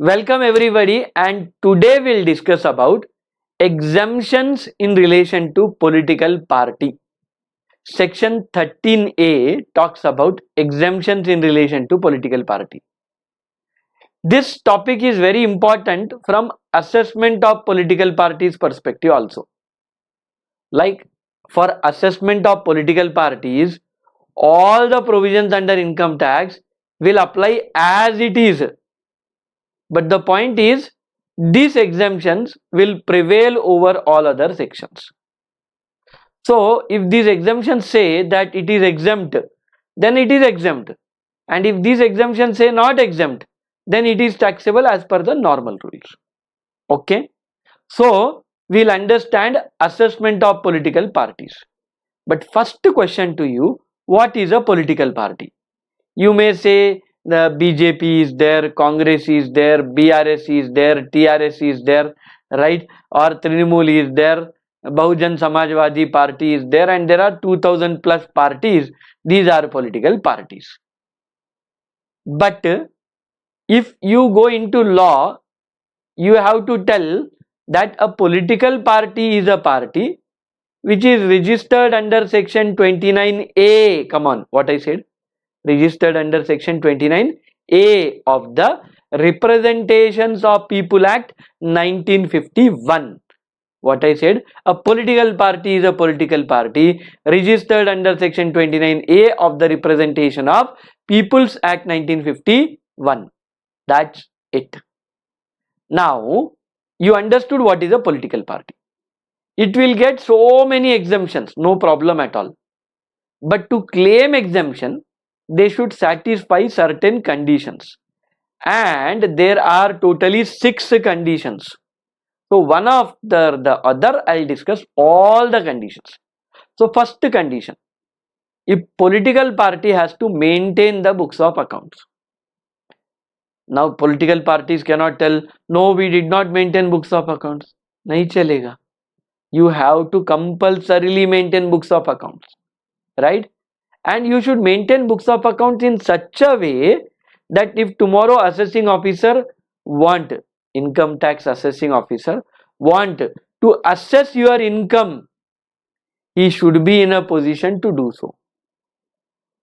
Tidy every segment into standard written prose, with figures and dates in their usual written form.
Welcome everybody, and today we'll discuss about exemptions in relation to political party. Section 13A talks about exemptions in relation to political party. This topic is very important from assessment of political parties perspective also. Like for assessment of political parties, all the provisions under income tax will apply as it is. But the point is, these exemptions will prevail over all other sections. So, if these exemptions say that it is exempt, then it is exempt. And if these exemptions say not exempt, then it is taxable as per the normal rules. Okay. So, we'll understand assessment of political parties. But first question to you, what is a political party? You may say the BJP is there, Congress is there, BRS is there, TRS is there, right? Or Trinamool is there, Bahujan Samajwadi Party is there, and there are 2000 plus parties. These are political parties. But if you go into law, you have to tell that a political party is a party which is registered under section 29A. Come on, what I said? Registered under section 29A of the Representations of People Act 1951. What I said? A political party is a political party registered under section 29A of the Representation of People's Act 1951. That's it. Now, you understood what is a political party. It will get so many exemptions, no problem at all. But to claim exemption, they should satisfy certain conditions, and there are totally 6 conditions. So one of the other I'll discuss all the conditions. So first condition, if political party has to maintain the books of accounts. Now political parties cannot tell, no, we did not maintain books of accounts. Nahi chalega. You have to compulsorily maintain books of accounts, right? And you should maintain books of accounts in such a way that if tomorrow assessing officer want, income tax assessing officer want to assess your income, he should be in a position to do so.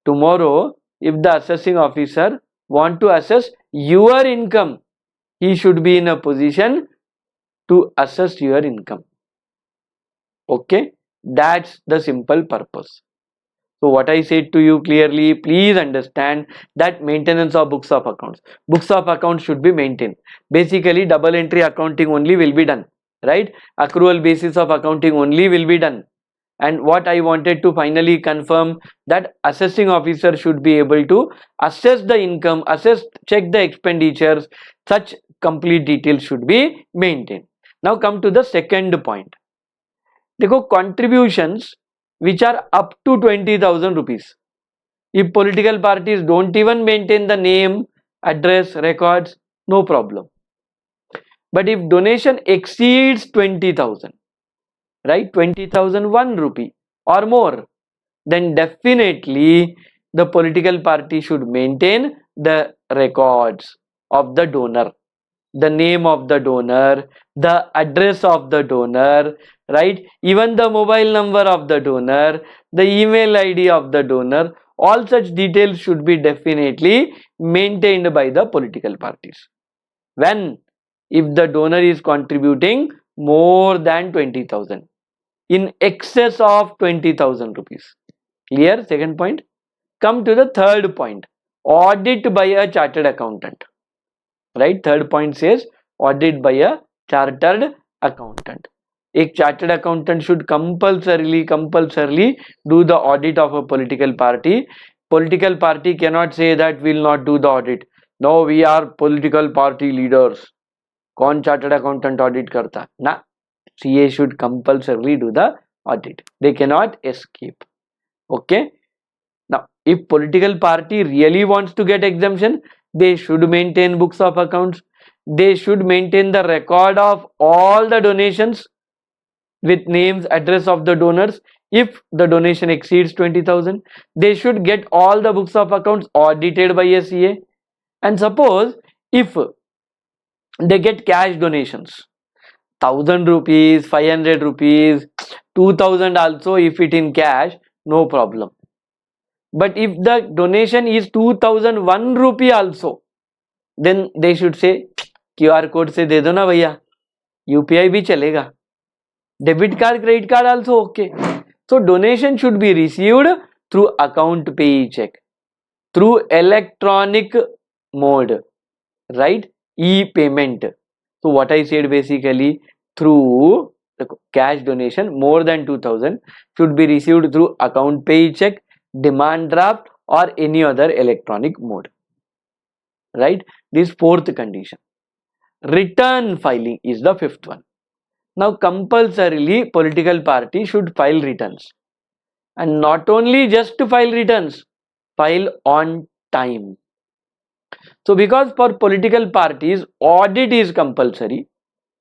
Tomorrow, if the assessing officer want to assess your income, he should be in a position to assess your income. Okay, that's the simple purpose. So what I said to you clearly, please understand that maintenance of books of accounts. Books of accounts should be maintained. Basically, double entry accounting only will be done, right? Accrual basis of accounting only will be done. And what I wanted to finally confirm, that assessing officer should be able to assess the income, check the expenditures, such complete details should be maintained. Now come to the second point. Dekho, contributions which are up to 20,000 rupees. If political parties don't even maintain the name, address, records, no problem. But if donation exceeds 20,000, right, 20,001 rupee or more, then definitely the political party should maintain the records of the donor, the name of the donor, the address of the donor, right? Even the mobile number of the donor, the email ID of the donor, all such details should be definitely maintained by the political parties. When? If the donor is contributing more than 20,000, in excess of 20,000 rupees. Clear? Second point. Come to the third point. Audit by a chartered accountant. Right? Third point says audit by a chartered accountant. A chartered accountant should compulsorily do the audit of a political party. Political party cannot say that we will not do the audit. No, we are political party leaders. Kaun chartered accountant audit karta? Na. CA should compulsorily do the audit. They cannot escape. Okay. Now, if political party really wants to get exemption, they should maintain books of accounts. They should maintain the record of all the donations with names, address of the donors. If the donation exceeds 20,000, they should get all the books of accounts audited by a CA. And suppose if they get cash donations, 1,000 rupees, 500 rupees, 2,000 also, if it in cash, no problem. But if the donation is 2,001 rupee also, then they should say QR code से दे दो ना भैया, UPI भी चलेगा, debit card, credit card also okay. So donation should be received through account pay check, through electronic mode, right? E-payment. So what I said basically, through the cash donation more than 2,000 should be received through account pay check, demand draft or any other electronic mode, right? This fourth condition. Return filing is the fifth one. Now compulsorily political party should file returns, and not only just to file returns, file on time. So because for political parties audit is compulsory,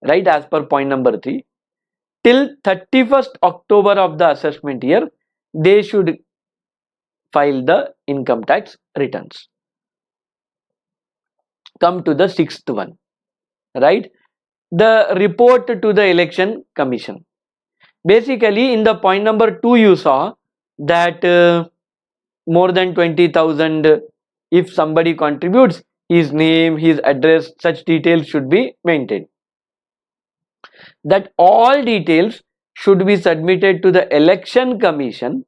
right, as per point number 3, till 31st October of the assessment year they should file the income tax returns. Come to the sixth one, right, the report to the election commission. Basically in the point number 2 you saw that more than 20,000, if somebody contributes, his name, his address, such details should be maintained. That all details should be submitted to the election commission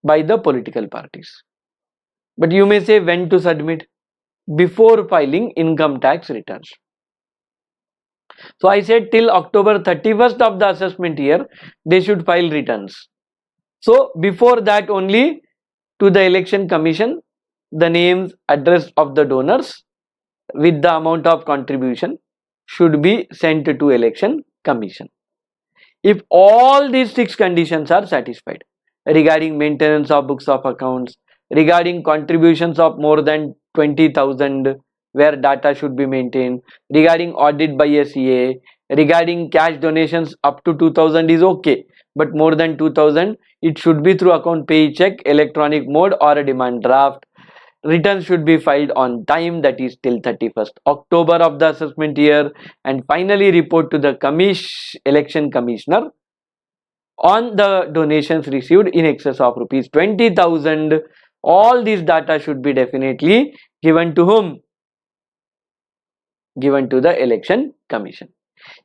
by the political parties. But you may say when to submit? Before filing income tax returns. So I said till October 31st of the assessment year they should file returns. So before that only, to the election commission, the names, address of the donors with the amount of contribution should be sent to election commission. If all these 6 conditions are satisfied, regarding maintenance of books of accounts, regarding contributions of more than 20,000 where data should be maintained, regarding audit by a CA, regarding cash donations up to 2,000 is okay, but more than 2,000 it should be through account pay check, electronic mode or a demand draft. Returns should be filed on time, that is till 31st October of the assessment year, and finally report to the election commissioner on the donations received in excess of rupees 20,000. All these data should be definitely given to whom? Given to the election commission.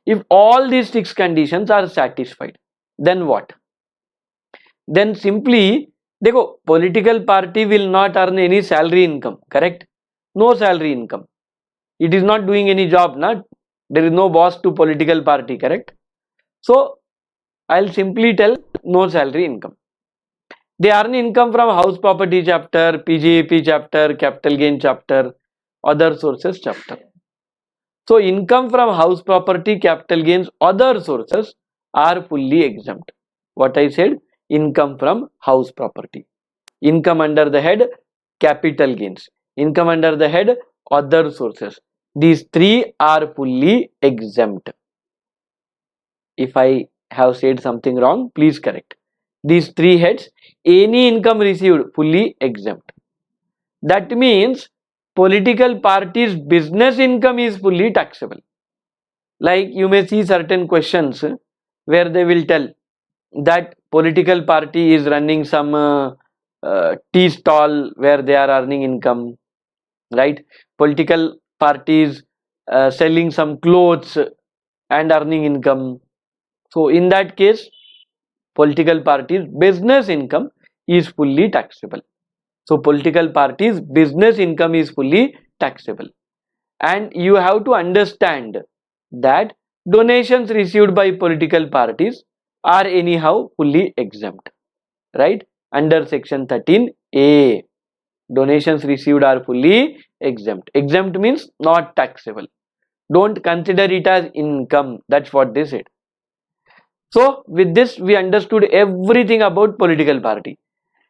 If all these 6 conditions are satisfied, then what? Then simply, देखो, political party will not earn any salary income, correct? No salary income. It is not doing any job, not. There is no boss to political party, correct? So I'll simply tell no salary income. They earn income from house property chapter, PGAP chapter, capital gain chapter, other sources chapter. So income from house property, capital gains, other sources are fully exempt. What I said, income from house property, income under the head capital gains, income under the head other sources, these 3 are fully exempt. If I have said something wrong, please correct. These 3 heads, any income received, fully exempt. That means political parties business income is fully taxable. Like you may see certain questions where they will tell that political party is running some tea stall where they are earning income, right? Political parties selling some clothes and earning income. So in that case, political parties business income is fully taxable. So political parties business income is fully taxable, and you have to understand that donations received by political parties are anyhow fully exempt, right? Under section 13A, donations received are fully exempt. Exempt means not taxable. Don't consider it as income. That's what they said. So with this we understood everything about political party.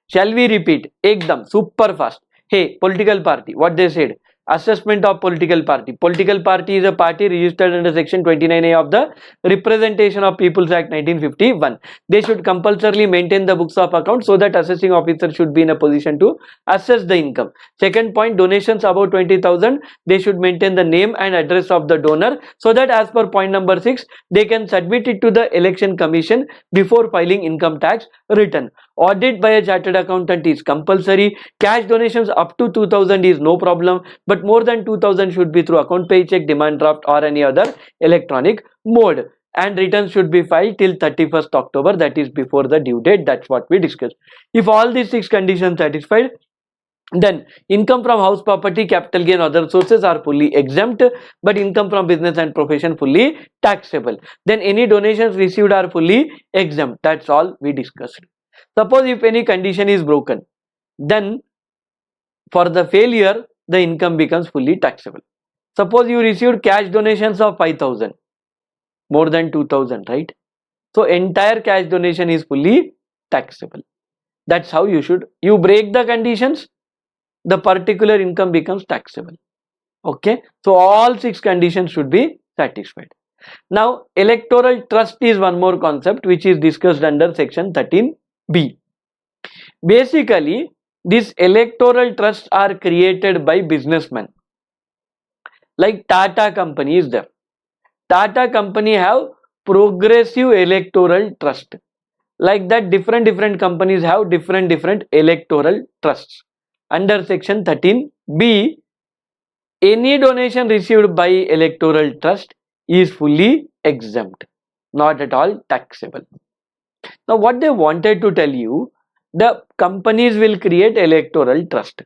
Shall we repeat? Ekdam super fast. Hey, political party, what they said? Assessment of political party. Political party is a party registered under section 29A of the Representation of Peoples Act 1951. They should compulsorily maintain the books of account so that assessing officer should be in a position to assess the income. Second point, donations above 20,000, they should maintain the name and address of the donor so that as per point number 6, they can submit it to the election commission before filing income tax return. Audit by a chartered accountant is compulsory. Cash donations up to 2,000 is no problem, but more than 2,000 should be through account paycheck, demand draft or any other electronic mode. And returns should be filed till 31st October, that is before the due date. That's what we discussed. If all these 6 conditions satisfied, then income from house property, capital gain, other sources are fully exempt, but income from business and profession fully taxable. Then any donations received are fully exempt. That's all we discussed. Suppose if any condition is broken, then for the failure, the income becomes fully taxable. Suppose you received cash donations of 5,000, more than 2,000, right? So entire cash donation is fully taxable. That's how you break the conditions, the particular income becomes taxable. Okay, so all 6 conditions should be satisfied. Now electoral trust is one more concept which is discussed under section 13B. Basically, these electoral trusts are created by businessmen. Like Tata company is there. Tata company have progressive electoral trust. Like that, different companies have different electoral trusts. Under section 13B, any donation received by electoral trust is fully exempt, not at all taxable. Now what they wanted to tell you, the companies will create electoral trust.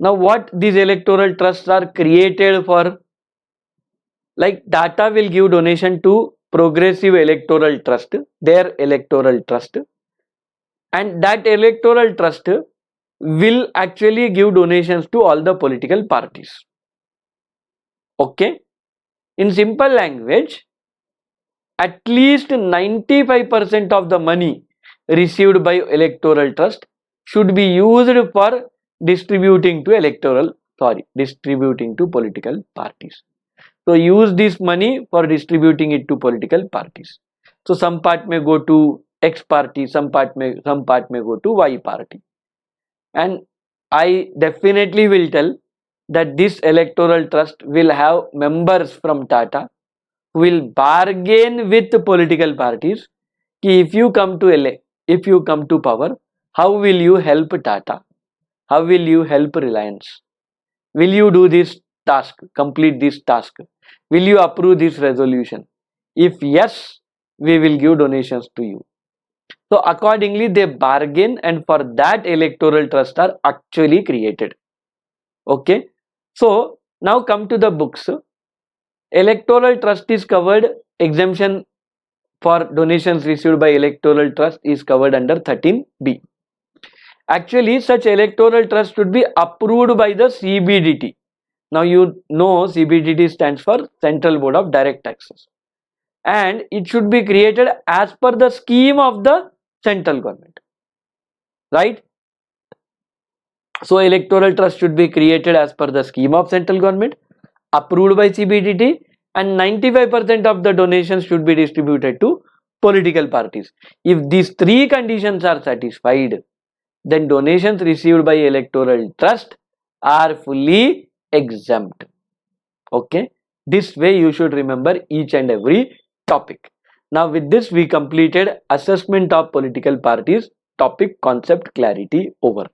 Now what these electoral trusts are created for? Like Tata will give donation to progressive electoral trust, their electoral trust, and that electoral trust will actually give donations to all the political parties. Okay, in simple language, at least 95% of the money received by electoral trust should be used for distributing to political parties. So use this money for distributing it to political parties. So some part may go to X party, some part may go to Y party. And I definitely will tell that this electoral trust will have members from Tata who will bargain with political parties. If you come to power, how will you help Tata? How will you help Reliance? Will you do this task, complete this task? Will you approve this resolution? If yes, we will give donations to you. So accordingly they bargain, and for that electoral trusts are actually created. Okay. So now come to the books. Electoral trust is covered, exemption for donations received by electoral trust is covered under 13B. Actually, such electoral trust should be approved by the CBDT. Now you know CBDT stands for Central Board of Direct Taxes, and it should be created as per the scheme of the central government, right? So electoral trust should be created as per the scheme of central government, approved by CBDT, and 95% of the donations should be distributed to political parties. If these 3 conditions are satisfied, then donations received by electoral trust are fully exempt. Okay, this way you should remember each and every topic. Now with this we completed assessment of political parties topic concept clarity over.